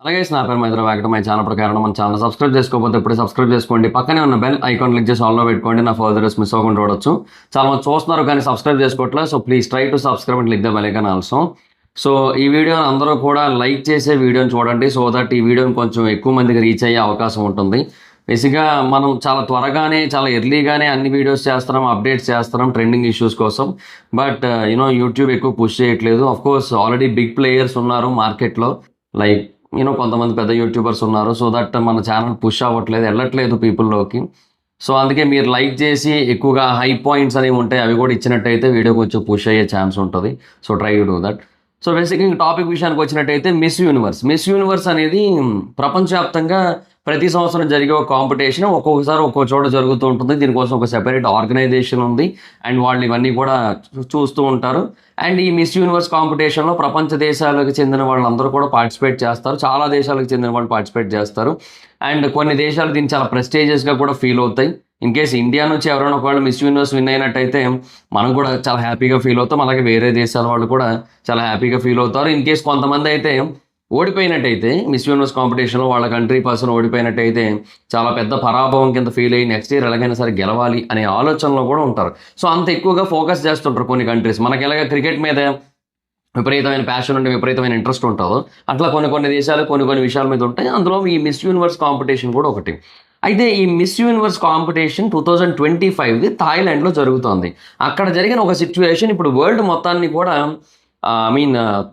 అలాగే నా పేరు మైత్ర వెంకట. మై ఛానల్ ప్రకారం మన ఛానల్ సబ్స్క్రైబ్ చేసుకోకపోతే ఇప్పుడే సబ్స్క్రైబ్ చేసుకోండి. పక్కనే ఉన్న బెల్ ఐకాన్ క్లిక్ చేసి ఆల్లో పెట్టుకోండి. నా ఫర్దర్స్ మిస్ అవ్వకుండా చూడొచ్చు. చాలా మంది చూస్తున్నారు కానీ సబ్స్క్రైబ్ చేసుకోవట్లేదు. So please try to subscribe and click the bell icon also. So ఈ వీడియోని అందరూ కూడా లైక్ చేసే వీడియోని చూడండి. సో దట్ ఈ వీడియోని కొంచెం ఎక్కువ మందికి రీచ్ అయ్యే అవకాశం ఉంటుంది. బేసిక్గా మనం చాలా త్వరగానే చాలా ఎర్లీగానే అన్ని వీడియోస్ చేస్తున్నాం, అప్డేట్స్ చేస్తున్నాం ట్రెండింగ్ ఇష్యూస్ కోసం. బట్ యూట్యూబ్ ఎక్కువ పుష్ చేయట్లేదు. Of course already big players ఉన్నారు మార్కెట్లో, లైక్ కొంతమంది పెద్ద యూట్యూబర్స్ ఉన్నారు. సో దట్ మన ఛానల్ పుష్ అవ్వట్లేదు, వెళ్ళట్లేదు పీపుల్లోకి. సో అందుకే మీరు లైక్ చేసి ఎక్కువగా హై పాయింట్స్ అనేవి ఉంటాయి, అవి కూడా ఇచ్చినట్టయితే వీడియో కొంచెం పుష్ అయ్యే ఛాన్స్ ఉంటుంది. So try to do that. So బేసిక్గా టాపిక్ విషయానికి వచ్చినట్టయితే మిస్ యూనివర్స్ అనేది ప్రపంచవ్యాప్తంగా ప్రతి సంవత్సరం జరిగే ఒక కాంపిటీషన్. ఒక్కొక్కసారి ఒక్కో చోట జరుగుతూ ఉంటుంది. దీనికోసం ఒక సెపరేట్ ఆర్గనైజేషన్ ఉంది అండ్ వాళ్ళు ఇవన్నీ కూడా చూస్తూ ఉంటారు. అండ్ ఈ మిస్ యూనివర్స్ కాంపిటీషన్లో ప్రపంచ దేశాలకు చెందిన వాళ్ళందరూ కూడా పార్టిసిపేట్ చేస్తారు. చాలా దేశాలకు చెందిన వాళ్ళు పార్టిసిపేట్ చేస్తారు. అండ్ కొన్ని దేశాలు దీన్ని చాలా ప్రెస్టీజియస్గా కూడా ఫీల్ అవుతాయి. ఇన్ కేస్ ఇండియా నుంచి ఎవరైనా ఒకవేళ మిస్ యూనివర్స్ విన్ అయినట్టయితే మనం కూడా చాలా హ్యాపీగా ఫీల్ అవుతాం. అలాగే వేరే దేశాల వాళ్ళు కూడా చాలా హ్యాపీగా ఫీల్ అవుతారు. ఇన్ కేస్ కొంతమంది అయితే ఓడిపోయినట్టయితే మిస్ యూనివర్స్ కాంపిటీషన్లో వాళ్ళ కంట్రీ పర్సన్ ఓడిపోయినట్టయితే చాలా పెద్ద పరాభవం కింద ఫీల్ అయ్యి నెక్స్ట్ ఇయర్ ఎలాగైనా సరే గెలవాలి అనే ఆలోచనలో కూడా ఉంటారు. సో అంత ఎక్కువగా ఫోకస్ చేస్తుంటారు కొన్ని కంట్రీస్. మనకి ఎలాగ క్రికెట్ మీద విపరీతమైన ప్యాషన్ ఉంటే విపరీతమైన ఇంట్రెస్ట్ ఉంటుందో అట్లా కొన్ని దేశాలు కొన్ని విషయాల మీద ఉంటాయి. అందులో ఈ మిస్ యూనివర్స్ కాంపిటీషన్ కూడా ఒకటి. అయితే ఈ మిస్ యూనివర్స్ కాంపిటీషన్ 2025 థాయిలాండ్లో జరుగుతోంది. అక్కడ జరిగిన ఒక సిచ్యువేషన్ ఇప్పుడు వరల్డ్ మొత్తాన్ని కూడా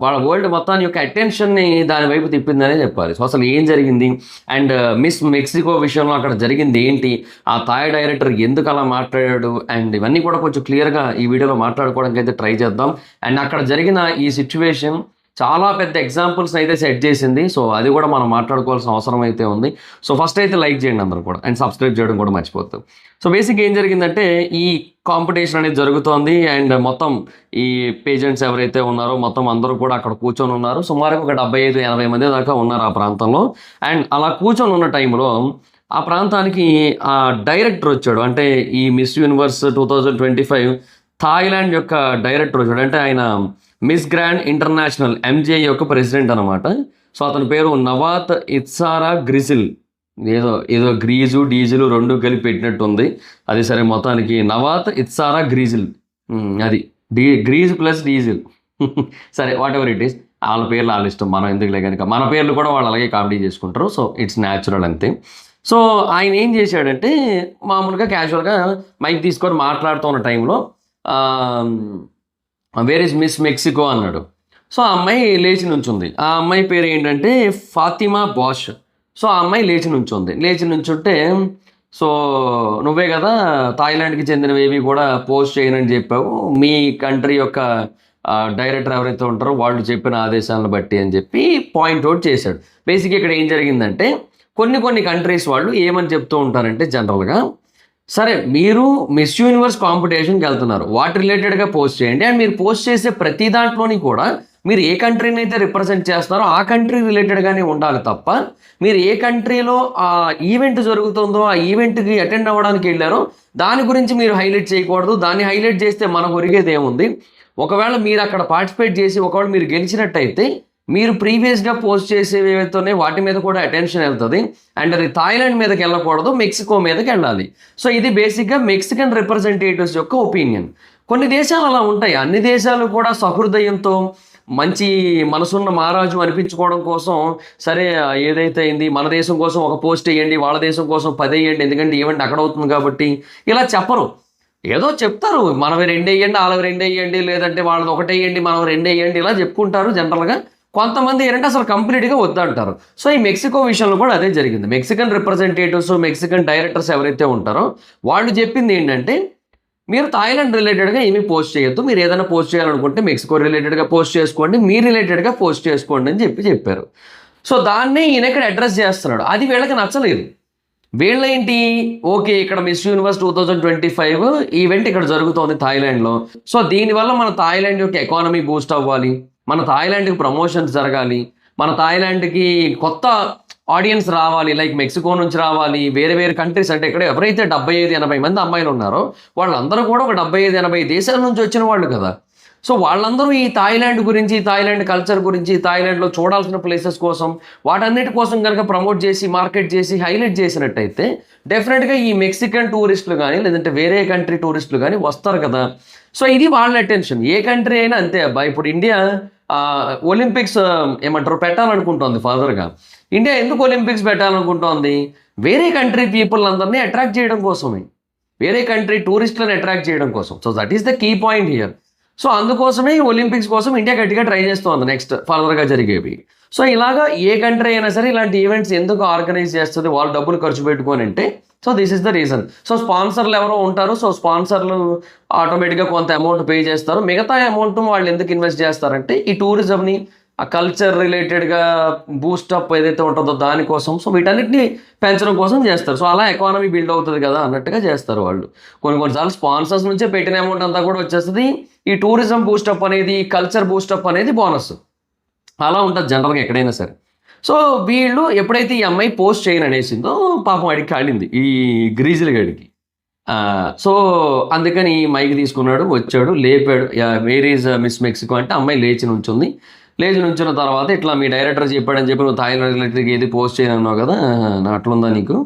వాళ్ళ వరల్డ్ మొత్తాన్ని యొక్క అటెన్షన్ని దాని వైపు తిప్పిందనే చెప్పాలి. సో అసలు ఏం జరిగింది అండ్ మిస్ మెక్సికో విషయంలో అక్కడ జరిగింది ఏంటి, ఆ థాయ్ డైరెక్టర్ ఎందుకు అలా మాట్లాడాడు అండ్ ఇవన్నీ కూడా కొంచెం క్లియర్గా ఈ వీడియోలో మాట్లాడుకోవడానికి అయితే ట్రై చేద్దాం. అండ్ అక్కడ జరిగిన ఈ సిచ్యువేషన్ చాలా పెద్ద ఎగ్జాంపుల్స్ అయితే సెట్ చేసింది. సో అది కూడా మనం మాట్లాడుకోవాల్సిన అవసరం అయితే ఉంది. సో ఫస్ట్ అయితే లైక్ చేయండి అందరూ కూడా అండ్ సబ్స్క్రైబ్ చేయడం కూడా మర్చిపోతాం. సో బేసిక్ ఏం జరిగిందంటే ఈ కాంపిటీషన్ అనేది జరుగుతోంది అండ్ మొత్తం ఈ పేజెంట్స్ ఎవరైతే ఉన్నారో మొత్తం అందరూ కూడా అక్కడ కూర్చొని ఉన్నారు. సుమారుగా ఒక 75-80 మంది దాకా ఉన్నారు ఆ ప్రాంతంలో. అండ్ అలా కూర్చొని ఉన్న టైంలో ఆ ప్రాంతానికి ఆ డైరెక్టర్ వచ్చాడు. అంటే ఈ మిస్ యూనివర్స్ 2025 థాయిలాండ్ యొక్క డైరెక్టర్ వచ్చాడు. అంటే ఆయన మిస్ గ్రాండ్ ఇంటర్నేషనల్ MGI యొక్క ప్రెసిడెంట్ అనమాట. సో అతని పేరు నవాత్ ఇత్సారా గ్రిజిల్. ఏదో గ్రీజు డీజిల్ రెండు కలిపి పెట్టినట్టు ఉంది. అది సరే, మొత్తానికి నవాత్ ఇత్సారా గ్రీజిల్, అది గ్రీజ్ ప్లస్ డీజిల్ సరే వాట్ ఎవర్ ఇట్ ఈస్. వాళ్ళ పేర్లు వాళ్ళ ఇష్టం, మనం ఎందుకులే కనుక మన పేర్లు కూడా వాళ్ళు అలాగే కామెడీ చేసుకుంటారు. సో ఇట్స్ న్యాచురల్ అంతే. సో ఆయన ఏం చేశాడంటే మామూలుగా క్యాజువల్గా మైక్ తీసుకొని మాట్లాడుతున్న టైంలో వేర్ ఇస్ మిస్ మెక్సికో అన్నాడు. సో ఆ అమ్మాయి లేచి నుంచుంది. ఆ అమ్మాయి పేరు ఏంటంటే ఫాతిమా బాష్. సో ఆ అమ్మాయి లేచి నుంచుంటే సో నువ్వే కదా థాయిలాండ్కి చెందినవేవి కూడా పోస్ట్ చేయనని చెప్పావు, మీ కంట్రీ యొక్క డైరెక్టర్ ఎవరైతే ఉంటారో వాళ్ళు చెప్పిన ఆదేశాలను బట్టి అని చెప్పి పాయింట్ అవుట్ చేశాడు. బేసిక్గా ఇక్కడ ఏం జరిగిందంటే కొన్ని కంట్రీస్ వాళ్ళు ఏమని చెప్తూ ఉంటారంటే జనరల్గా, సరే మీరు మిస్ యూనివర్స్ కాంపిటీషన్కి వెళ్తున్నారు, వాటి రిలేటెడ్గా పోస్ట్ చేయండి. అండ్ మీరు పోస్ట్ చేసే ప్రతి దాంట్లోని కూడా మీరు ఏ కంట్రీని అయితే రిప్రజెంట్ చేస్తున్నారో ఆ కంట్రీ రిలేటెడ్గానే ఉండాలి తప్ప మీరు ఏ కంట్రీలో ఆ ఈవెంట్ జరుగుతుందో ఆ ఈవెంట్కి అటెండ్ అవ్వడానికి వెళ్ళారో దాని గురించి మీరు హైలైట్ చేయకూడదు. దాన్ని హైలైట్ చేస్తే మనకు ఒరిగేది ఏముంది? ఒకవేళ మీరు అక్కడ పార్టిసిపేట్ చేసి ఒకవేళ మీరు గెలిచినట్టయితే మీరు ప్రీవియస్గా పోస్ట్ చేసేవి ఏవైతేనే వాటి మీద కూడా అటెన్షన్ వెళ్తుంది. అండ్ అది థాయిలాండ్ మీదకి వెళ్ళకూడదు, మెక్సికో మీదకి వెళ్ళాలి. సో ఇది బేసిక్గా మెక్సికన్ రిప్రజెంటేటివ్స్ యొక్క ఒపీనియన్. కొన్ని దేశాలు అలా ఉంటాయి. అన్ని దేశాలు కూడా సహృదయంతో మంచి మనసున్న మహారాజు అనిపించుకోవడం కోసం సరే ఏదైతే అయింది మన దేశం కోసం ఒక పోస్ట్ వేయండి, వాళ్ళ దేశం కోసం 10 వేయండి, ఎందుకంటే ఈవెంట్ అక్కడ అవుతుంది కాబట్టి ఇలా చెప్పరు. ఏదో చెప్తారు, మనవి 2 వేయండి, వాళ్ళవి 2 వేయండి, లేదంటే వాళ్ళది 1 వేయండి, మనం 2 వేయండి, ఇలా చెప్పుకుంటారు జనరల్గా. కొంతమంది ఏంటంటే అసలు కంప్లీట్గా వద్దంటారు. సో ఈ మెక్సికో విషయంలో కూడా అదే జరిగింది. మెక్సికన్ రిప్రజెంటేటివ్స్, మెక్సికన్ డైరెక్టర్స్ ఎవరైతే ఉంటారో వాళ్ళు చెప్పింది ఏంటంటే మీరు థాయిలాండ్ రిలేటెడ్గా ఏమీ పోస్ట్ చేయొద్దు, మీరు ఏదైనా పోస్ట్ చేయాలనుకుంటే మెక్సికో రిలేటెడ్గా పోస్ట్ చేసుకోండి, మీ రిలేటెడ్గా పోస్ట్ చేసుకోండి అని చెప్పారు. సో దాన్నే ఈయన ఇక్కడ అడ్రస్ చేస్తున్నాడు. అది వీళ్ళకి నచ్చలేదు. వీళ్ళేంటి, ఓకే ఇక్కడ మిస్ యూనివర్స్ 2025 ఈవెంట్ ఇక్కడ జరుగుతోంది థాయిలాండ్లో. సో దీనివల్ల మన థాయిలాండ్ యొక్క ఎకానమీ బూస్ట్ అవ్వాలి, మన థాయిలాండ్కి ప్రమోషన్స్ జరగాలి, మన థాయిలాండ్కి కొత్త ఆడియన్స్ రావాలి, లైక్ మెక్సికో నుంచి రావాలి, వేరే కంట్రీస్. అంటే ఇక్కడ ఎవరైతే 75-80 మంది అమ్మాయిలు ఉన్నారో వాళ్ళందరూ కూడా ఒక 75-80 దేశాల నుంచి వచ్చిన వాళ్ళు కదా. సో వాళ్ళందరూ ఈ థాయిలాండ్ గురించి, థాయిలాండ్ కల్చర్ గురించి, థాయిలాండ్లో చూడాల్సిన ప్లేసెస్ కోసం, వాటన్నిటి కోసం కనుక ప్రమోట్ చేసి, మార్కెట్ చేసి, హైలైట్ చేసినట్టయితే డెఫినెట్గా ఈ మెక్సికన్ టూరిస్టులు కానీ, లేదంటే వేరే కంట్రీ టూరిస్టులు కానీ వస్తారు కదా. సో ఇది వాళ్ళ అటెన్షన్. ఏ కంట్రీ అయినా అంతే అబ్బా. ఇప్పుడు ఇండియా ఒలింపిక్స్ ఏమంటారు పెట్టాలనుకుంటోంది ఫర్దర్గా. ఇండియా ఎందుకు ఒలింపిక్స్ పెట్టాలనుకుంటోంది? వేరే కంట్రీ పీపుల్ అందరినీ అట్రాక్ట్ చేయడం కోసమే, వేరే కంట్రీ టూరిస్టులను అట్రాక్ట్ చేయడం కోసం. So that is the key point here. So అందుకోసమే ఈ ఒలింపిక్స్ కోసం ఇండియా గట్టిగా ట్రై చేస్తుంది నెక్స్ట్ ఫర్దర్గా జరిగేవి. సో ఇలాగా ఏ కంట్రీ అయినా సరే ఇలాంటి ఈవెంట్స్ ఎందుకు ఆర్గనైజ్ చేస్తుంది, వాళ్ళు డబ్బులు ఖర్చు పెట్టుకొని అంటే, so this is the reason. So స్పాన్సర్లు ఎవరో ఉంటారు. సో స్పాన్సర్లు ఆటోమేటిక్గా కొంత అమౌంట్ పే చేస్తారు. మిగతా అమౌంట్ వాళ్ళు ఎందుకు ఇన్వెస్ట్ చేస్తారంటే ఈ టూరిజంని, ఆ కల్చర్ రిలేటెడ్గా బూస్టప్ ఏదైతే ఉంటుందో దానికోసం. సో వీటన్నిటిని పెంచడం కోసం చేస్తారు. సో అలా ఎకానమీ బిల్డ్ అవుతుంది కదా అన్నట్టుగా చేస్తారు వాళ్ళు. కొన్నిసార్లు స్పాన్సర్స్ నుంచే పెట్టిన అమౌంట్ అంతా కూడా వచ్చేస్తుంది. ఈ టూరిజం బూస్టప్ అనేది, కల్చర్ బూస్టప్ అనేది బోనస్. అలా ఉంటుంది జనరల్గా ఎక్కడైనా సరే. సో వీళ్ళు ఎప్పుడైతే ఈ అమ్మాయి పోస్ట్ చేయని అనేసిందో పాపం వాడికి కాలింది, ఈ గ్రీజుల గడికి. సో అందుకని మైక్ తీసుకున్నాడు, వచ్చాడు, లేపాడు. వేర్ ఈజ్ మిస్ మెక్సికో అంటే అమ్మాయి లేచి నుంచుంది. లేచి నుంచిన తర్వాత ఇట్లా మీ డైరెక్టర్ చెప్పాడని చెప్పి నువ్వు థాయిలాండ్ రిలేటెడ్గా ఏది పోస్ట్ చేయనన్నావు కదా, అట్లుందా నీకు?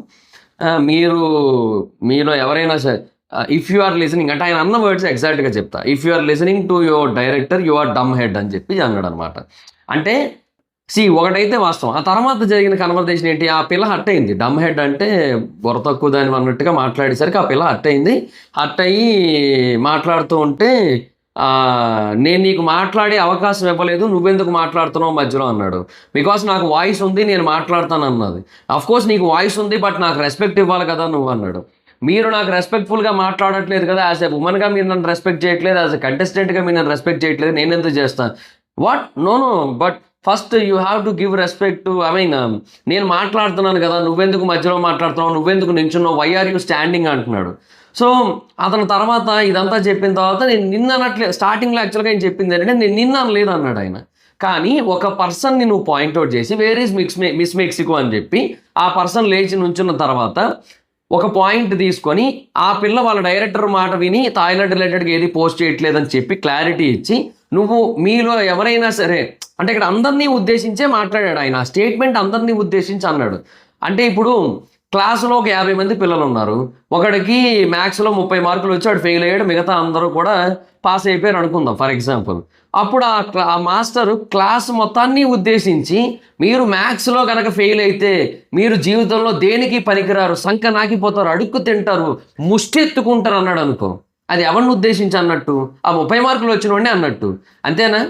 మీలో ఎవరైనా సరే ఇఫ్ యు ఆర్ లిసనింగ్ అంటే ఆయన అన్న వర్డ్స్ ఎగ్జాక్ట్గా చెప్తా. If you are listening to your director you are dumb head అని చెప్పి అన్నాడు అనమాట. అంటే ఒకటైతే వాస్తవం. ఆ తర్వాత జరిగిన కన్వర్జేషన్ ఏంటి, ఆ పిల్ల హర్ట్ అయింది. డమ్ హెడ్ అంటే బుర్ర తక్కువ దాని అన్నట్టుగా మాట్లాడేసరికి ఆ పిల్ల హర్ట్ అయింది. హర్ట్ అయ్యి మాట్లాడుతూ ఉంటే నేను నీకు మాట్లాడే అవకాశం ఇవ్వలేదు, నువ్వెందుకు మాట్లాడుతున్నావు మధ్యలో అన్నాడు. బికాస్ నాకు వాయిస్ ఉంది, నేను మాట్లాడతాను అన్నది. అఫ్కోర్స్ నీకు వాయిస్ ఉంది, బట్ నాకు రెస్పెక్ట్ ఇవ్వాలి కదా నువ్వు అన్నాడు. మీరు నాకు రెస్పెక్ట్ఫుల్గా మాట్లాడట్లేదు కదా, యాజ్ ఎ ఉమెన్గా మీరు నన్ను రెస్పెక్ట్ చేయట్లేదు, యాజ్ ఎ కంటెస్టెంట్గా మీరు నన్ను రెస్పెక్ట్ చేయట్లేదు, నేను ఎందుకు చేస్తాను? What? No but first you have to give respect to, I mean నేను మాట్లాడుతున్నాను కదా, నువ్వెందుకు మధ్యలో మాట్లాడుతున్నావు, నువ్వెందుకు నించున్నావు, వై ఆర్ యూ స్టాండింగ్ అంటున్నాడు. సో అతను తర్వాత ఇదంతా చెప్పిన తర్వాత నేను నిన్న అనట్లేదు, స్టార్టింగ్లో యాక్చువల్గా ఏం చెప్పింది ఏంటంటే నేను నిన్న అనలేదు అన్నాడు ఆయన. కానీ ఒక పర్సన్ని నువ్వు పాయింట్అవుట్ చేసి వేర్ ఈజ్ మిస్ మెక్సికో అని చెప్పి ఆ పర్సన్ లేచి నుంచున్న తర్వాత ఒక పాయింట్ తీసుకొని ఆ పిల్ల వాళ్ళ డైరెక్టర్ మాట విని థాయిలాండ్ రిలేటెడ్గా ఏది పోస్ట్ చేయట్లేదని చెప్పి క్లారిటీ ఇచ్చి, నువ్వు మీలో ఎవరైనా సరే అంటే ఇక్కడ అందరినీ ఉద్దేశించే మాట్లాడాడు ఆయన. స్టేట్మెంట్ అందరినీ ఉద్దేశించి అన్నాడు. అంటే ఇప్పుడు క్లాసులో ఒక 50 మంది పిల్లలు ఉన్నారు, ఒకడికి మ్యాథ్స్లో 30 మార్కులు వచ్చి వాడు ఫెయిల్ అయ్యాడు, మిగతా అందరూ కూడా పాస్ అయిపోయారు అనుకుందాం ఫర్ ఎగ్జాంపుల్. అప్పుడు ఆ మాస్టరు క్లాస్ మొత్తాన్ని ఉద్దేశించి మీరు మ్యాథ్స్లో కనుక ఫెయిల్ అయితే మీరు జీవితంలో దేనికి పనికిరారు, సంక నాకిపోతారు, అడుక్కు తింటారు, ముష్టి ఎత్తుకుంటారు అన్నాడు అనుకో. అది ఎవరిని ఉద్దేశించి అన్నట్టు? ఆ 30 మార్కులు వచ్చిన వాడిని అన్నట్టు, అంతేనా?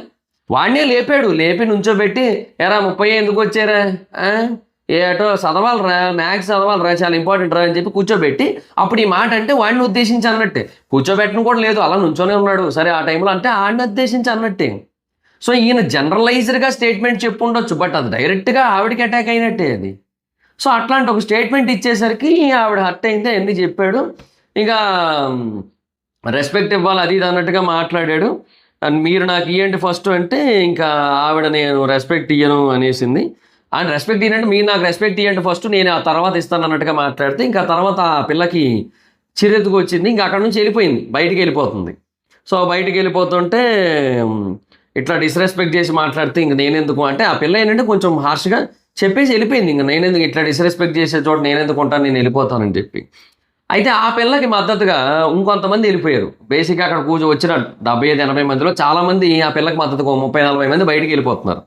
వాడినే లేపాడు, లేపి నుంచోబెట్టి ఎరా 30 ఎందుకు వచ్చారా, ఏటో చదవాలరా, మ్యాథ్స్ చదవాలరా, చాలా ఇంపార్టెంట్ రా అని చెప్పి కూర్చోబెట్టి అప్పుడు ఈ మాట అంటే వాడిని ఉద్దేశించి అన్నట్టే. కూర్చోబెట్టడం కూడా లేదు, అలా నుంచోనే ఉన్నాడు సరే ఆ టైంలో అంటే ఆడిని ఉద్దేశించి అన్నట్టే. సో ఈయన జనరలైజ్డ్గా స్టేట్మెంట్ చెప్పు ఉండొచ్చు, బట్ అది డైరెక్ట్గా ఆవిడకి అటాక్ అయినట్టే అది. సో అట్లాంటి ఒక స్టేట్మెంట్ ఇచ్చేసరికి ఆవిడ హర్ట్ అయింది, అన్నీ చెప్పాడు. ఇక రెస్పెక్ట్ ఇవ్వాలి అది ఇది అన్నట్టుగా మాట్లాడాడు. మీరు నాకు ఇవ్వండి ఫస్ట్ అంటే ఇంకా ఆవిడ నేను రెస్పెక్ట్ ఇయ్యను అనేసింది. ఆయన రెస్పెక్ట్ ఇవ్వండి, మీరు నాకు రెస్పెక్ట్ ఇవ్వండి ఫస్ట్, నేను ఆ తర్వాత ఇస్తాను అన్నట్టుగా మాట్లాడితే ఇంకా తర్వాత ఆ పిల్లకి చిరెత్తుకు వచ్చింది. ఇంకా అక్కడ నుంచి వెళ్ళిపోయింది, బయటికి వెళ్ళిపోతుంది. సో బయటికి వెళ్ళిపోతుంటే ఇట్లా డిస్రెస్పెక్ట్ చేసి మాట్లాడితే ఇంక నేనెందుకు అంటే ఆ పిల్ల ఏంటంటే కొంచెం హార్ష్గా చెప్పేసి వెళ్ళిపోయింది. ఇంక నేనెందుకు ఇట్లా డిస్రెస్పెక్ట్ చేసే చోట నేనెందుకు ఉంటాను, నేను వెళ్ళిపోతానని చెప్పి. అయితే ఆ పిల్లకి మద్దతుగా ఇంకొంతమంది వెళ్ళిపోయారు. బేసిక్గా అక్కడ వచ్చిన 75-80 మందిలో చాలామంది ఆ పిల్లకి మద్దతుగా 30-40 మంది బయటికి వెళ్ళిపోతున్నారు.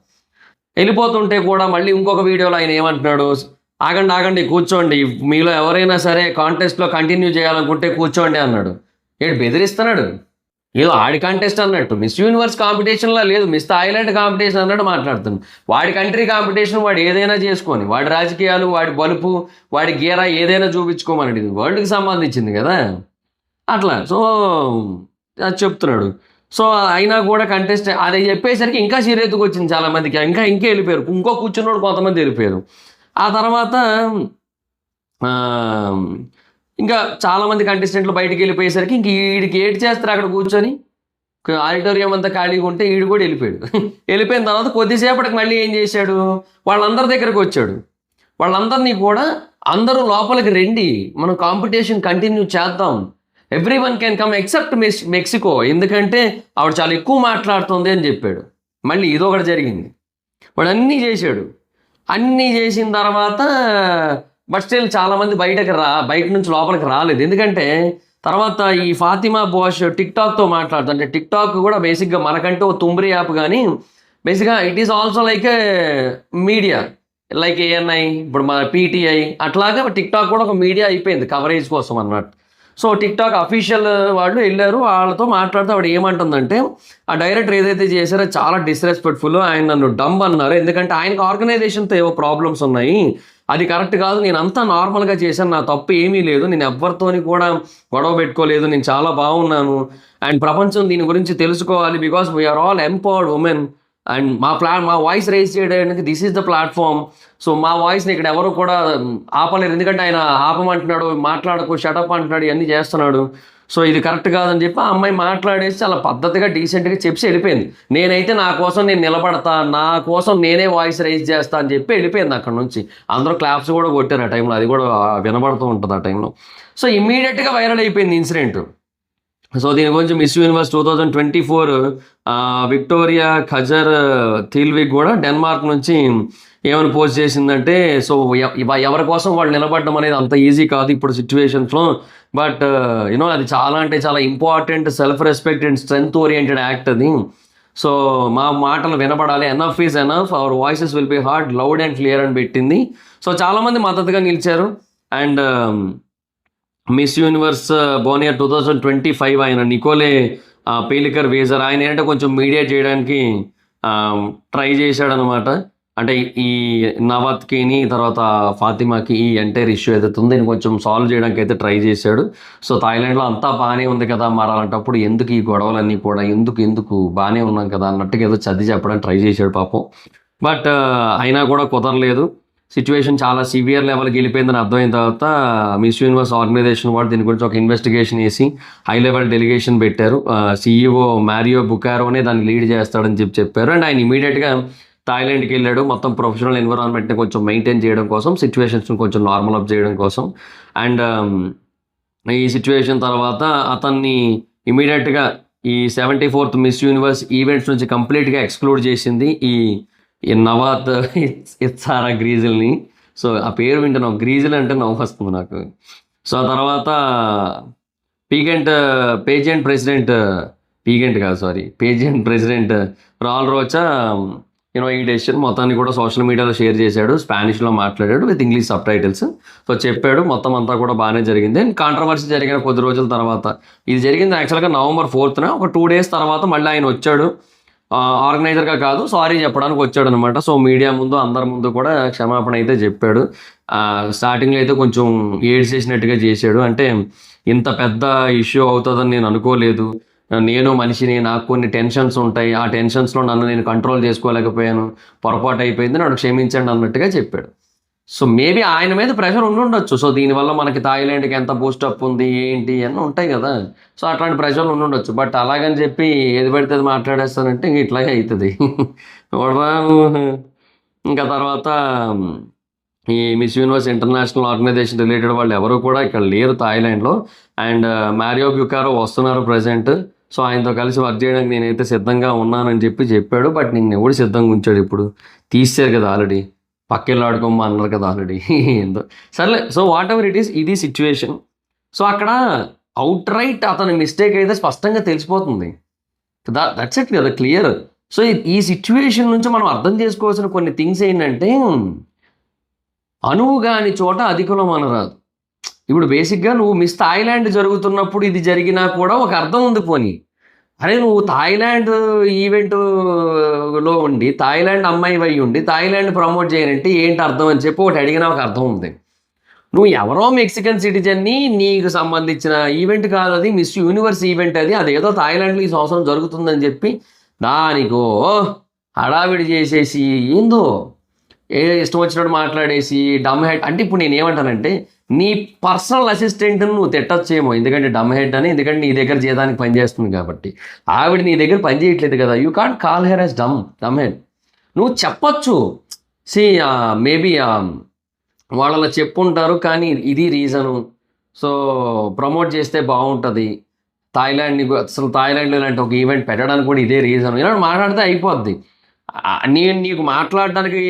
వెళ్ళిపోతుంటే కూడా మళ్ళీ ఇంకొక వీడియోలో ఆయన ఏమంటున్నాడు, ఆగండి కూర్చోండి, మీలో ఎవరైనా సరే కాంటెస్ట్లో కంటిన్యూ చేయాలనుకుంటే కూర్చోండి అన్నాడు. ఏడు బెదిరిస్తున్నాడు, ఏదో ఆడి కాంటెస్ట్ అన్నట్టు. మిస్ యూనివర్స్ కాంపిటీషన్లో లేదు, మిస్ థాయిలాండ్ కాంపిటీషన్ అన్నట్టు మాట్లాడుతున్నాడు. వాడి కంట్రీ కాంపిటీషన్ వాడు ఏదైనా చేసుకొని, వాడి రాజకీయాలు, వాడి బలుపు, వాడి గీరా ఏదైనా చూపించుకోమని, ఇది వరల్డ్కి సంబంధించింది కదా అట్లా. సో అది చెప్తున్నాడు. సో అయినా కూడా కంటెస్ట్ అది చెప్పేసరికి ఇంకా సీరియస్గా వచ్చింది చాలామందికి, ఇంకా వెళ్ళిపోయారు. ఇంకో కూర్చున్నోడు కొంతమంది వెళ్ళిపోయారు. ఆ తర్వాత ఇంకా చాలామంది కంటెస్టెంట్లు బయటికి వెళ్ళిపోయేసరికి ఇంక వీడికి ఏడు చేస్తారు అక్కడ కూర్చొని. ఆడిటోరియం అంతా ఖాళీగా ఉంటే వీడు కూడా వెళ్ళిపోయాడు. వెళ్ళిపోయిన తర్వాత కొద్దిసేపటికి మళ్ళీ ఏం చేశాడు, వాళ్ళందరి దగ్గరకు వచ్చాడు. వాళ్ళందరినీ కూడా అందరూ లోపలికి రండి, మనం కాంపిటీషన్ కంటిన్యూ చేద్దాం, every one can come except Mexico, ఎందుకంటే ఆవిడ చాలా ఎక్కువ మాట్లాడుతుంది అని చెప్పాడు. మళ్ళీ ఇదొకటి జరిగింది. వాడు అన్నీ చేశాడు. అన్నీ చేసిన తర్వాత బట్ స్టిల్ చాలామంది బయట నుంచి లోపలికి రాలేదు. ఎందుకంటే తర్వాత ఈ ఫాతిమా బోష్ టిక్టాక్తో మాట్లాడుతుంది. అంటే టిక్టాక్ కూడా బేసిక్గా మనకంటే ఓ తుంబ్రి యాప్, కానీ బేసిక్గా it is also like A media, like ANI, ఇప్పుడు మన పీటీఐ, అట్లాగా టిక్టాక్ కూడా ఒక మీడియా అయిపోయింది కవరేజ్ కోసం అన్నట్టు. సో టిక్టాక్ అఫీషియల్ వాళ్ళు వెళ్ళారు, వాళ్ళతో మాట్లాడితే ఆవిడ ఏమంటుందంటే, ఆ డైరెక్టర్ ఏదైతే చేశారో చాలా డిస్రెస్పెక్ట్ఫుల్, ఆయన నన్ను డంబ్ అన్నారు, ఎందుకంటే ఆయనకు ఆర్గనైజేషన్తో ఏవో ప్రాబ్లమ్స్ ఉన్నాయి, అది కరెక్ట్ కాదు, నేను అంతా నార్మల్గా చేశాను, నా తప్పు ఏమీ లేదు, నేను ఎవరితోని కూడా గొడవ పెట్టుకోలేదు, నేను చాలా బాగున్నాను, అండ్ ప్రపంచం దీని గురించి తెలుసుకోవాలి, because we are all empowered women, and మా వాయిస్ రైజ్ చేయడానికి this is the platform. So మా వాయిస్ని ఇక్కడ ఎవరు కూడా ఆపలేరు, ఎందుకంటే ఆయన ఆపమంటున్నాడు, మాట్లాడకు, షటప్ అంటున్నాడు, ఇవన్నీ చేస్తున్నాడు, సో ఇది కరెక్ట్ కాదని చెప్పి ఆ అమ్మాయి మాట్లాడేసి చాలా పద్ధతిగా డీసెంట్గా చెప్పి వెళ్ళిపోయింది. నేనైతే నా కోసం నేను నిలబడతా, నా కోసం నేనే వాయిస్ రైజ్ చేస్తా అని చెప్పి వెళ్ళిపోయింది అక్కడ నుంచి. అందరూ క్లాప్స్ కూడా కొట్టారు ఆ టైంలో, అది కూడా వినబడుతూ ఉంటుంది ఆ టైంలో. సో ఇమ్మీడియట్గా వైరల్ అయిపోయింది ఇన్సిడెంట్. సో దీని గురించి మిస్ యూనివర్స్ 2024 విక్టోరియా ఖజర్ థిల్విక్ కూడా డెన్మార్క్ నుంచి ఏమని పోస్ట్ చేసిందంటే, సో ఎవరి కోసం వాళ్ళు నిలబడడం అనేది అంత ఈజీ కాదు ఇప్పుడు సిచ్యువేషన్స్లో, బట్ యూనో అది చాలా అంటే చాలా important self respect and strength oriented act అది. సో మా మాటలు వినపడాలి, enough is enough, our voices will be heard loud and clear అని పెట్టింది. సో చాలామంది మద్దతుగా నిలిచారు. అండ్ మిస్ యూనివర్స్ బోనియర్ 2025 ఆయన నికోలే పేలికర్ వేజర్, ఆయన ఏంటంటే కొంచెం మీడియేట్ చేయడానికి ట్రై చేశాడనమాట. అంటే ఈ నవాత్కిని తర్వాత ఫాతిమాకి ఈ ఎంటైర్ ఇష్యూ ఏదైతే ఉందో దీన్ని కొంచెం సాల్వ్ చేయడానికి అయితే ట్రై చేశాడు. సో థాయిలాండ్లో అంతా బాగానే ఉంది కదా, మరి అలాంటప్పుడు ఎందుకు ఈ గొడవలన్నీ కూడా, ఎందుకు బాగానే ఉన్నాం కదా అన్నట్టుగా ఏదో చదివి చెప్పడానికి ట్రై చేశాడు పాపం. బట్ అయినా కూడా కుదరలేదు. సిచ్యువేషన్ చాలా సివియర్ లెవెల్కి వెళ్ళిపోయిందని అర్థమైన తర్వాత మిస్ యూనివర్స్ ఆర్గనైజేషన్ వాళ్ళు దీని గురించి ఒక ఇన్వెస్టిగేషన్ వేసి హై లెవెల్ డెలిగేషన్ పెట్టారు. CEO మారియో బుకారోనే దాన్ని లీడ్ చేస్తాడని చెప్పారు. అండ్ ఆయన ఇమీడియట్గా థాయిలాండ్కి వెళ్ళాడు, మొత్తం ప్రొఫెషనల్ ఎన్విరాన్మెంట్ని కొంచెం మెయింటైన్ చేయడం కోసం, సిచ్యువేషన్స్ని కొంచెం నార్మల్ అప్ చేయడం కోసం. అండ్ ఈ సిచ్యువేషన్ తర్వాత అతన్ని ఇమీడియట్గా ఈ 74th మిస్ యూనివర్స్ ఈవెంట్స్ నుంచి కంప్లీట్గా ఎక్స్క్లూడ్ చేసింది ఈ నవాత్ ఇత్సారా గ్రీజిల్ని. సో ఆ పేరు వింటే గ్రీజిల్ అంటే నవ్వు వస్తుంది నాకు. సో ఆ తర్వాత పేజెంట్ ప్రెసిడెంట్ రాల్ రోచా ఈ డెసిషన్ మొత్తాన్ని కూడా సోషల్ మీడియాలో షేర్ చేశాడు, స్పానిష్లో మాట్లాడాడు with English sub titles. So చెప్పాడు మొత్తం అంతా కూడా బాగానే జరిగింది. అండ్ కాంట్రవర్సీ జరిగిన కొద్ది రోజుల తర్వాత, ఇది జరిగింది యాక్చువల్గా November 4th, ఒక 2 days తర్వాత మళ్ళీ ఆయన వచ్చాడు, ఆర్గనైజర్గా కాదు, సారీ చెప్పడానికి వచ్చాడు అనమాట. సో మీడియా ముందు అందరి ముందు కూడా క్షమాపణ అయితే చెప్పాడు. స్టార్టింగ్లో అయితే కొంచెం ఏడ్చేసినట్టుగా చేశాడు, అంటే ఇంత పెద్ద ఇష్యూ అవుతుందని నేను అనుకోలేదు, నేను మనిషిని, నాకు కొన్ని టెన్షన్స్ ఉంటాయి, ఆ టెన్షన్స్లో నన్ను నేను కంట్రోల్ చేసుకోలేకపోయాను, పొరపాటు అయిపోయింది, నన్ను క్షమించండి అన్నట్టుగా చెప్పాడు. సో మేబీ ఆయన మీద ప్రెషర్ ఉండుండొచ్చు. సో దీనివల్ల మనకి థాయిలాండ్కి ఎంత బూస్టప్ ఉంది ఏంటి అన్నీ ఉంటాయి కదా, సో అట్లాంటి ప్రెషర్ ఉండుండొచ్చు. బట్ అలాగని చెప్పి ఏది పడితే అది మాట్లాడేస్తానంటే ఇంక ఇట్లాగే అవుతుంది. ఇంకా తర్వాత ఈ Miss Universe international organisation related వాళ్ళు ఎవరు కూడా ఇక్కడ లేరు థాయిలాండ్లో. అండ్ మారియో బ్యుకారో వస్తున్నారు ప్రజెంట్. సో ఆయనతో కలిసి వర్క్ చేయడానికి నేనైతే సిద్ధంగా ఉన్నానని చెప్పాడు. బట్ నేను ఎవడు సిద్ధంగా ఉంచాడు, ఇప్పుడు తీసారు కదా ఆల్రెడీ, పక్కెళ్ళి ఆడుకోమా అన్నారు కదా ఆల్రెడీ, ఏందో సర్లే. So what ever it is, ఇది సిచ్యువేషన్. సో అక్కడ అవుట్ రైట్ అతని మిస్టేక్ అయితే స్పష్టంగా తెలిసిపోతుంది, దట్స్ ఇట్ కదా, క్లియర్. సో ఈ సిచ్యువేషన్ నుంచి మనం అర్థం చేసుకోవాల్సిన కొన్ని థింగ్స్ ఏంటంటే, అనువు కాని చోట అధికులం అనరాదు. ఇప్పుడు బేసిక్గా నువ్వు మిస్ థాయిలాండ్ జరుగుతున్నప్పుడు ఇది జరిగినా కూడా ఒక అర్థం ఉంది. పోనీ అరే నువ్వు థాయిలాండ్ ఈవెంట్లో ఉండి, థాయిలాండ్ అమ్మాయి అయి ఉండి థాయిలాండ్ ప్రమోట్ చేయనంటే ఏంటి అర్థం అని చెప్పి ఒకటి అడిగినా ఒక అర్థం ఉంది. నువ్వు ఎవరో మెక్సికన్ సిటిజన్ని, నీకు సంబంధించిన ఈవెంట్ కాదు అది, మిస్ యూనివర్స్ ఈవెంట్ అది, అదేదో థాయిలాండ్లో ఈ సంవత్సరం జరుగుతుందని చెప్పి దానికో హడావిడి చేసేసి ఏందో ఇష్టం వచ్చినట్టు మాట్లాడేసి డమ్ హెడ్ అంటే, ఇప్పుడు నేను ఏమంటానంటే నీ పర్సనల్ అసిస్టెంట్ని నువ్వు తిట్టచ్చేమో, ఎందుకంటే డమ్ హెడ్ అని, ఎందుకంటే నీ దగ్గర చేయడానికి పనిచేస్తుంది కాబట్టి. ఆవిడ నీ దగ్గర పని చేయట్లేదు కదా, you can't call her as dumb head. నువ్వు చెప్పచ్చు, మేబీ వాళ్ళ చెప్పుంటారు, కానీ ఇది రీజను, సో ప్రమోట్ చేస్తే బాగుంటుంది, అసలు థాయిలాండ్లో ఇలాంటి ఒక ఈవెంట్ పెట్టడానికి కూడా ఇదే రీజన్, ఇలా మాట్లాడితే అయిపోద్ది. నేను నీకు మాట్లాడడానికి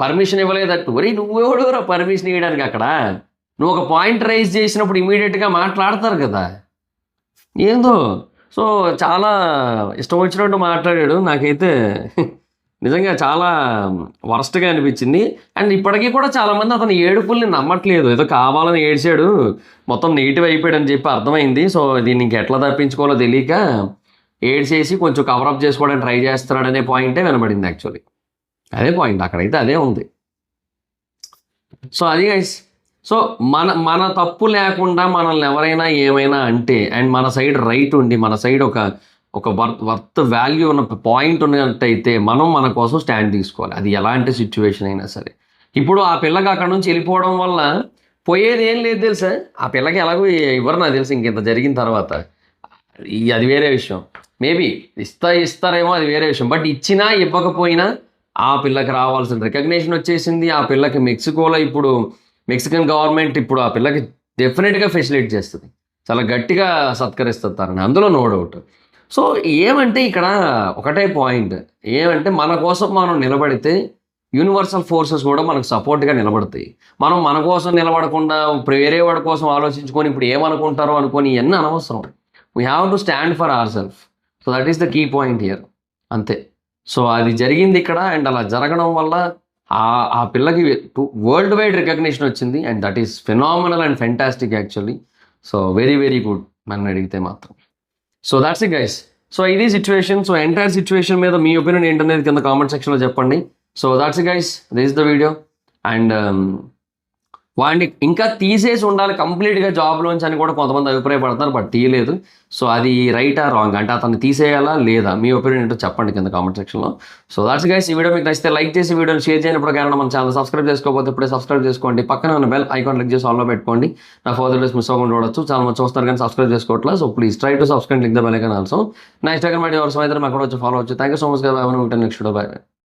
పర్మిషన్ ఇవ్వలేదట్టు, ఒరే నువ్వెవడోరా పర్మిషన్ ఇవ్వడానికి అక్కడ, నువ్వు ఒక పాయింట్ రైజ్ చేసినప్పుడు ఇమీడియట్గా మాట్లాడతారు కదా ఏందో. సో చాలా ఇష్టం వచ్చినట్టు మాట్లాడాడు, నాకైతే నిజంగా చాలా వరస్ట్గా అనిపించింది. అండ్ ఇప్పటికీ కూడా చాలామంది అతని ఏడుపుల్ని నమ్మట్లేదు, ఏదో కావాలని ఏడ్చాడు మొత్తం నెగిటివ్ అయిపోయాడు అని చెప్పి అర్థమైంది. సో దీన్ని ఇంకెట్లా తప్పించుకోవాలో తెలియక ఏడ్చేసి కొంచెం కవరప్ చేసుకోవడానికి ట్రై చేస్తున్నాడనే పాయింటే వినబడింది యాక్చువల్లీ. అదే పాయింట్ అక్కడైతే అదే ఉంది. సో అది గైస్, సో మన తప్పు లేకుండా మనల్ని ఎవరైనా ఏమైనా అంటే, అండ్ మన సైడ్ రైట్ ఉండి మన సైడ్ ఒక వర్త్ వాల్యూ ఉన్న పాయింట్ ఉన్నట్టయితే మనం మన కోసం స్టాండ్ తీసుకోవాలి, అది ఎలాంటి సిచ్యువేషన్ అయినా సరే. ఇప్పుడు ఆ పిల్లకి అక్కడ నుంచి వెళ్ళిపోవడం వల్ల పోయేది ఏం లేదు తెలుసా, ఆ పిల్లకి ఎలాగో ఇవ్వరు నాకు తెలుసు ఇంకెంత జరిగిన తర్వాత. అది వేరే విషయం, మేబీ ఇస్తారేమో అది వేరే విషయం. బట్ ఇచ్చినా ఇవ్వకపోయినా ఆ పిల్లకి రావాల్సిన రికగ్నిషన్ వచ్చేసింది. ఆ పిల్లకి మెక్సికోలో ఇప్పుడు మెక్సికన్ గవర్నమెంట్ ఇప్పుడు ఆ పిల్లకి డెఫినెట్గా ఫెసిలిటీ చేస్తుంది, చాలా గట్టిగా సత్కరిస్తుంది తనని, అందులో నో డౌట్. సో ఏమంటే ఇక్కడ ఒకటే పాయింట్ ఏమంటే, మన కోసం మనం నిలబడితే యూనివర్సల్ ఫోర్సెస్ కూడా మనకు సపోర్ట్గా నిలబడతాయి. మనం మన కోసం నిలబడకుండా వేరే వాడి కోసం ఆలోచించుకొని ఇప్పుడు ఏమనుకుంటారో అనుకొని ఇవన్నీ అనవసరం. We have to stand for our self. So that is the key point here, అంతే. సో అది జరిగింది ఇక్కడ, అండ్ అలా జరగడం వల్ల ఆ పిల్లకి వరల్డ్ వైడ్ రికగ్నిషన్ వచ్చింది, and that is phenomenal and fantastic actually. So very very good నన్ను అడిగితే మాత్రం. So that's it guys. So ఇది సిచ్యువేషన్. సో ఎంటైర్ సిచ్యువేషన్ మీద మీ ఒపీనియన్ ఏంటనేది కింద కామెంట్ సెక్షన్లో చెప్పండి. So that's it guys, this is the video. And వాడిని ఇంకా తీసేసి ఉండాలి కంప్లీట్గా జాబ్లోంచి అని కూడా కొంతమంది అభిప్రాయపడతారు, బట్ తీయలేదు. సో అది రైటా రాంగ్, అంటే అతన్ని తీసేయాలా లేదా, మీ ఒపీనియన్ ఏంటో చెప్పండి కింద కామెంట్ సెక్షన్లో. సో దాట్స్ గైస్, ఈ వీడియో మీకు నచ్చితే లైక్ చేసి వీడియోని షేర్ చేయనప్పుడు కారణం మన ఛానల్ సబ్స్క్రైబ్ చేసుకోకపోతే ఇప్పుడే సబ్స్క్రైబ్ చేసుకోండి, పక్కన ఉన్న బెల్ ఐకాన్ క్లిక్ చేసి ఆన్లో పెట్టుకోండి. నా ఫర్దర్ డేస్ మిస్ అవ్వకుండా చూడొచ్చు. చాలా మంది చూస్తారు కానీ సబ్స్క్రైబ్ చేసుకోవట్లేదు. So please try to subscribe, click the bell icon also. నా ఇన్స్టాగ్రామ్ ఐడి ఎవరు అయితే మాకు కూడా వచ్చి ఫాలో అవచ్చు. Thank you so much. Next video, by.